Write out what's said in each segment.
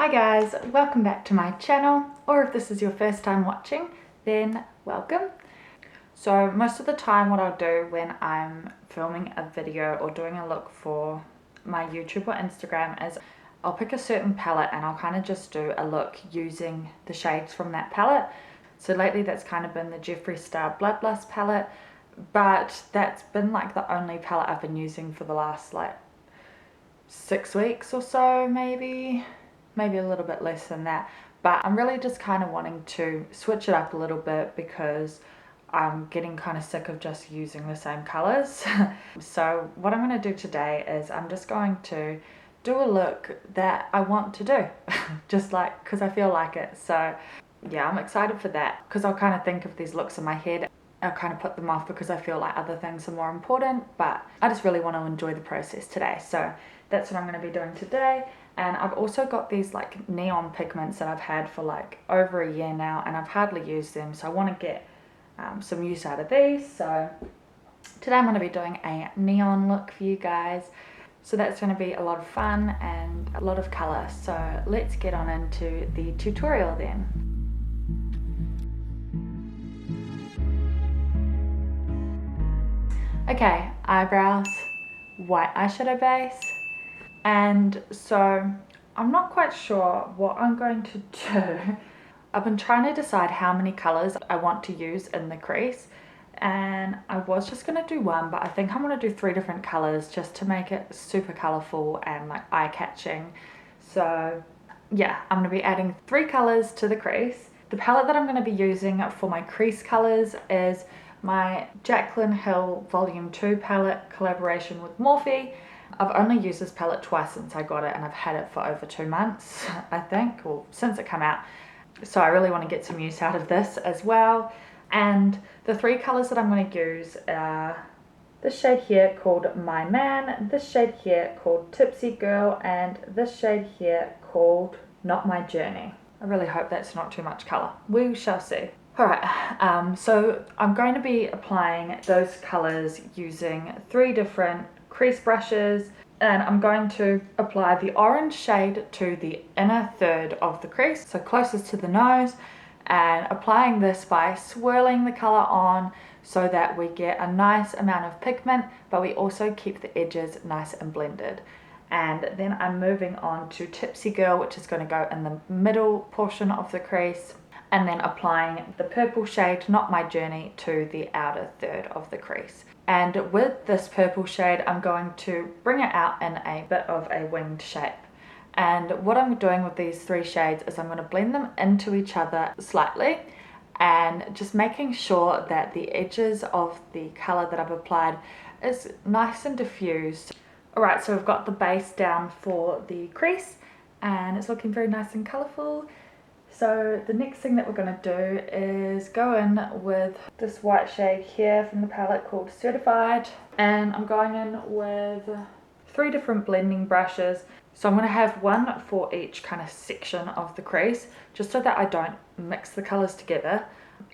Hi guys, welcome back to my channel, or if this is your first time watching, then welcome. So most of the time what I'll do when I'm filming a video or doing a look for my YouTube or Instagram is I'll pick a certain palette and I'll kind of just do a look using the shades from that palette. So lately that's kind of been the Jeffree Star Bloodlust palette, but that's been like the only palette I've been using for the last like 6 weeks or so, maybe a little bit less than that. But I'm really just kind of wanting to switch it up a little bit because I'm getting kind of sick of just using the same colors. So what I'm going to do today is I'm just going to do a look that I want to do just like because I feel like it. So yeah, I'm excited for that because I'll kind of think of these looks in my head. I'll kind of put them off because I feel like other things are more important, but I just really want to enjoy the process today. So that's what I'm going to be doing today. And I've also got these like neon pigments that I've had for like over a year now, and I've hardly used them, so I want to get some use out of these. So today I'm going to be doing a neon look for you guys, so that's going to be a lot of fun and a lot of colour. So let's get on into the tutorial then. Okay, eyebrows, white eyeshadow base. And so I'm not quite sure what I'm going to do. I've been trying to decide how many colors I want to use in the crease, and I was just going to do one, but I think I'm going to do 3 different colors just to make it super colorful and like eye-catching. So yeah, I'm going to be adding 3 colors to the crease. The palette that I'm going to be using for my crease colors is my Jaclyn Hill Volume 2 palette collaboration with Morphe. I've only used this palette twice since I got it, and I've had it for over 2 months, I think, or since it came out. So I really want to get some use out of this as well. And the 3 colors that I'm going to use are this shade here called My Man, this shade here called Tipsy Girl, and this shade here called Not My Journey. I really hope that's not too much color. We shall see. Alright, so I'm going to be applying those colors using 3 different crease brushes, and I'm going to apply the orange shade to the inner third of the crease, so closest to the nose, and applying this by swirling the color on so that we get a nice amount of pigment, but we also keep the edges nice and blended. And then I'm moving on to Tipsy Girl, which is going to go in the middle portion of the crease, and then applying the purple shade, Not My Journey, to the outer third of the crease. And with this purple shade, I'm going to bring it out in a bit of a winged shape. And what I'm doing with these 3 shades is I'm going to blend them into each other slightly, and just making sure that the edges of the color that I've applied is nice and diffused. Alright, so we've got the base down for the crease, and it's looking very nice and colorful. So the next thing that we're going to do is go in with this white shade here from the palette called Certified, and I'm going in with 3 different blending brushes. So I'm going to have one for each kind of section of the crease, just so that I don't mix the colors together,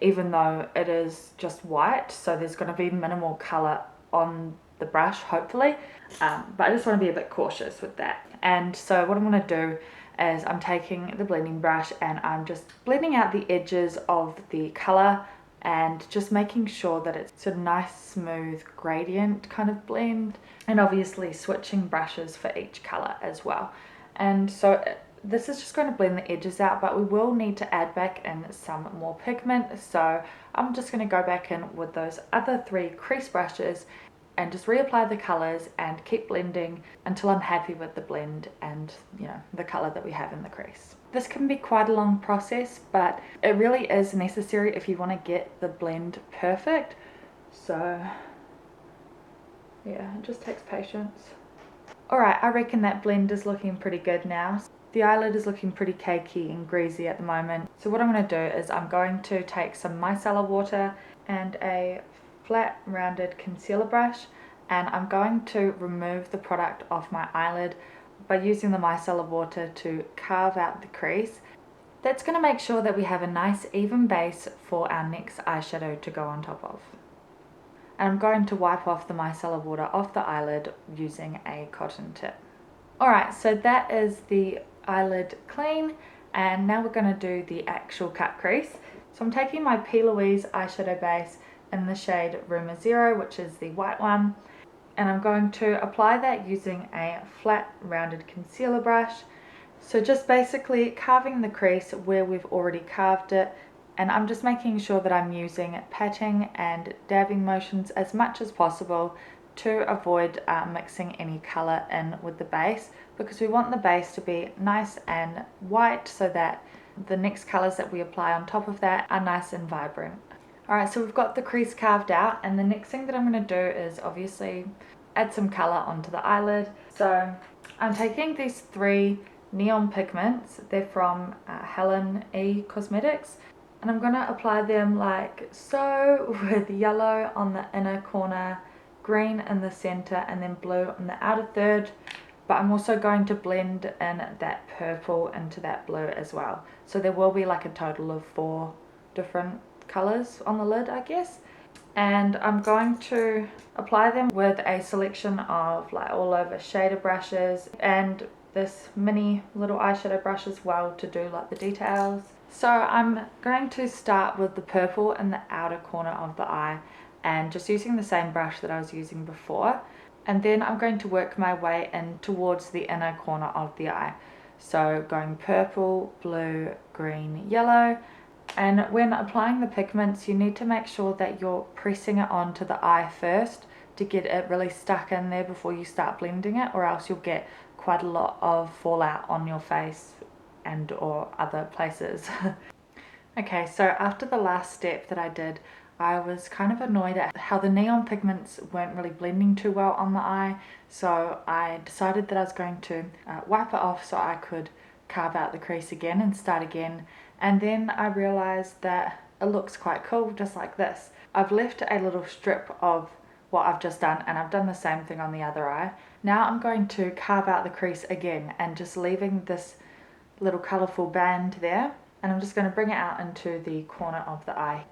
even though it is just white, so there's going to be minimal color on the brush, hopefully, but I just want to be a bit cautious with that. And so what I'm going to do is I'm taking the blending brush and I'm just blending out the edges of the color and just making sure that it's a nice smooth gradient kind of blend, and obviously switching brushes for each color as well. And so this is just going to blend the edges out, but we will need to add back in some more pigment, so I'm just going to go back in with those other 3 crease brushes and just reapply the colors and keep blending until I'm happy with the blend and, you know, the color that we have in the crease. This can be quite a long process, but it really is necessary if you want to get the blend perfect. So yeah, it just takes patience. Alright, I reckon that blend is looking pretty good now. The eyelid is looking pretty cakey and greasy at the moment. So what I'm going to do is I'm going to take some micellar water and a flat rounded concealer brush, and I'm going to remove the product off my eyelid by using the micellar water to carve out the crease. That's going to make sure that we have a nice even base for our next eyeshadow to go on top of. And I'm going to wipe off the micellar water off the eyelid using a cotton tip. Alright, so that is the eyelid clean, and now we're going to do the actual cut crease. So I'm taking my P.Louise eyeshadow base in the shade Rumour 0, which is the white one, and I'm going to apply that using a flat rounded concealer brush. So just basically carving the crease where we've already carved it, and I'm just making sure that I'm using patting and dabbing motions as much as possible to avoid mixing any colour in with the base, because we want the base to be nice and white so that the next colours that we apply on top of that are nice and vibrant. Alright, so we've got the crease carved out, and the next thing that I'm going to do is obviously add some colour onto the eyelid. So I'm taking these 3 neon pigments. They're from Helen Cosmetics, and I'm going to apply them like so, with yellow on the inner corner, green in the center, and then blue on the outer third. But I'm also going to blend in that purple into that blue as well, so there will be like a total of 4 different colors on the lid, I guess. And I'm going to apply them with a selection of like all over shader brushes and this mini little eyeshadow brush as well to do like the details. So I'm going to start with the purple in the outer corner of the eye, and just using the same brush that I was using before, and then I'm going to work my way in towards the inner corner of the eye. So going purple, blue, green, yellow. And when applying the pigments, you need to make sure that you're pressing it onto the eye first to get it really stuck in there before you start blending it, or else you'll get quite a lot of fallout on your face and or other places. Okay, so after the last step that I did, I was kind of annoyed at how the neon pigments weren't really blending too well on the eye, so I decided that I was going to wipe it off so I could carve out the crease again and start again. And then I realized that it looks quite cool just like this. I've left a little strip of what I've just done, and I've done the same thing on the other eye. Now I'm going to carve out the crease again and just leaving this little colourful band there, and I'm just going to bring it out into the corner of the eye,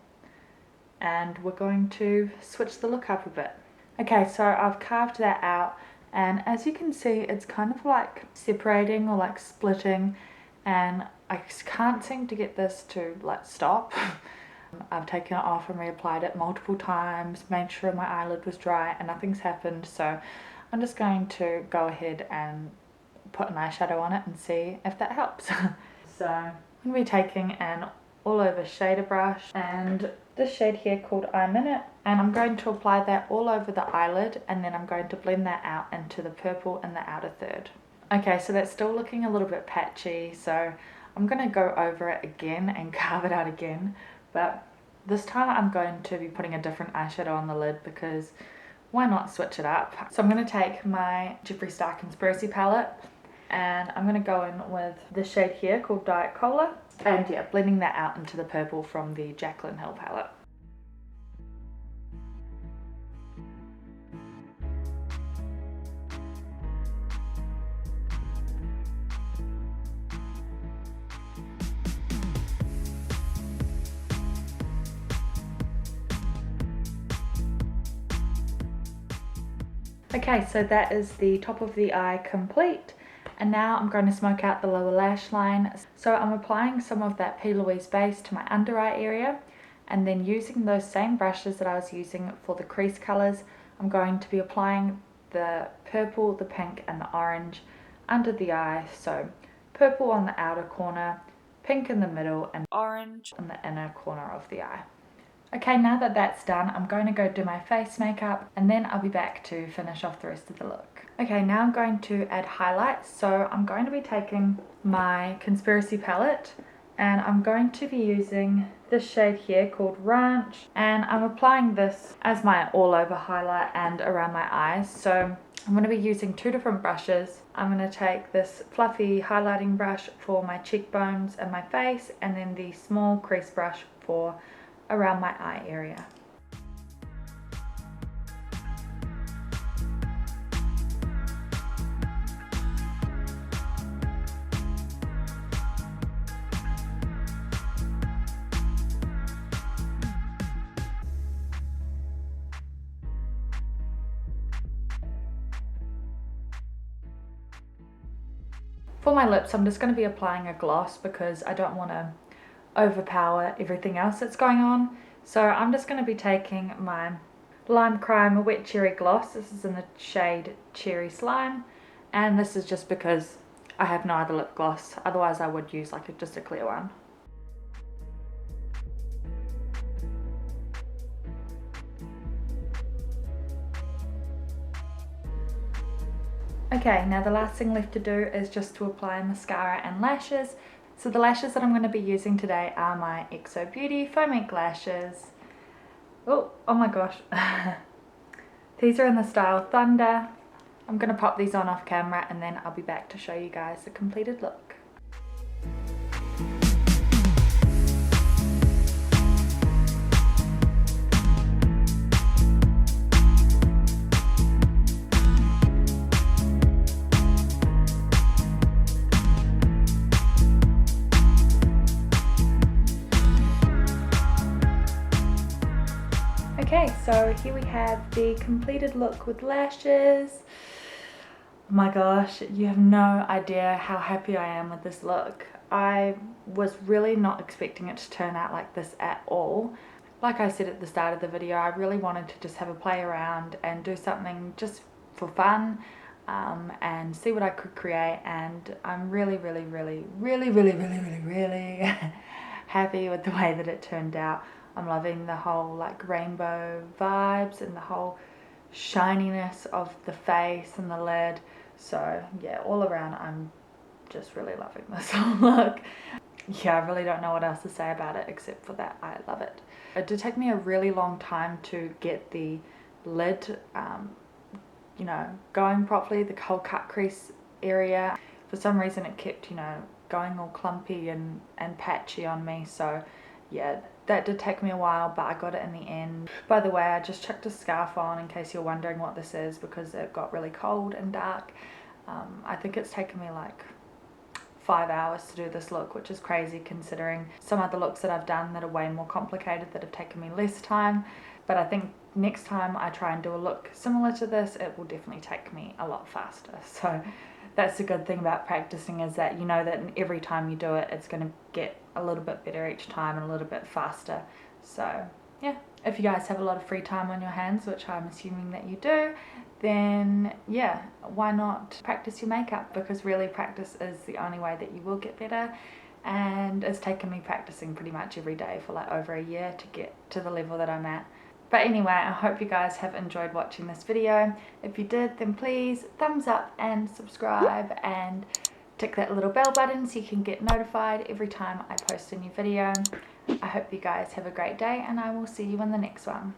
and we're going to switch the look up a bit. Okay, so I've carved that out, and as you can see, it's kind of like separating or like splitting, and I can't seem to get this to like stop. I've taken it off and reapplied it multiple times, made sure my eyelid was dry, and nothing's happened. So I'm just going to go ahead and put an eyeshadow on it and see if that helps. So I'm going to be taking an all over shader brush and this shade here called Eye Minute, and I'm going to apply that all over the eyelid, and then I'm going to blend that out into the purple in the outer third. Okay, so that's still looking a little bit patchy, so I'm going to go over it again and carve it out again, but this time I'm going to be putting a different eyeshadow on the lid because why not switch it up? So I'm going to take my Jeffree Star Conspiracy palette, and I'm going to go in with this shade here called Diet Cola, and yeah, blending that out into the purple from the Jaclyn Hill palette. Okay, so that is the top of the eye complete, and now I'm going to smoke out the lower lash line. So I'm applying some of that P.Louise base to my under eye area, and then using those same brushes that I was using for the crease colours, I'm going to be applying the purple, the pink and the orange under the eye. So purple on the outer corner, pink in the middle, and orange in the inner corner of the eye. Okay, now that that's done, I'm going to go do my face makeup, and then I'll be back to finish off the rest of the look. Okay, now I'm going to add highlights. So I'm going to be taking my Conspiracy palette, and I'm going to be using this shade here called Ranch, and I'm applying this as my all over highlight and around my eyes. So I'm going to be using 2 different brushes. I'm going to take this fluffy highlighting brush for my cheekbones and my face, and then the small crease brush for around my eye area. For my lips, I'm just going to be applying a gloss because I don't want to overpower everything else that's going on. So I'm just going to be taking my Lime Crime Wet Cherry Gloss. This is in the shade Cherry Slime, and this is just because I have no other lip gloss. Otherwise I would use like just a clear one. Okay, now the last thing left to do is just to apply mascara and lashes. So the lashes that I'm going to be using today are my XO Beauty Faux Mink lashes. Oh my gosh. These are in the style Thunder. I'm going to pop these on off camera and then I'll be back to show you guys the completed look. Okay, so here we have the completed look with lashes. Oh my gosh, you have no idea how happy I am with this look. I was really not expecting it to turn out like this at all. Like I said at the start of the video, I really wanted to just have a play around and do something just for fun and see what I could create, and I'm really happy with the way that it turned out. I'm loving the whole like rainbow vibes and the whole shininess of the face and the lid. So yeah, all around I'm just really loving this whole look. Yeah, I really don't know what else to say about it except for that I love it. It did take me a really long time to get the lid you know, going properly, the whole cut crease area. For some reason it kept, you know, going all clumpy and patchy on me. So yeah, that did take me a while, but I got it in the end. By the way, I just chucked a scarf on in case you're wondering what this is because it got really cold and dark. I think it's taken me like 5 hours to do this look, which is crazy considering some other looks that I've done that are way more complicated that have taken me less time. But I think next time I try and do a look similar to this, it will definitely take me a lot faster. So that's the good thing about practicing, is that you know that every time you do it, it's going to get a little bit better each time and a little bit faster. So yeah, if you guys have a lot of free time on your hands, which I'm assuming that you do, then yeah, why not practice your makeup? Because really practice is the only way that you will get better. And it's taken me practicing pretty much every day for like over a year to get to the level that I'm at. But anyway, I hope you guys have enjoyed watching this video. If you did, then please thumbs up and subscribe and tick that little bell button so you can get notified every time I post a new video. I hope you guys have a great day and I will see you in the next one.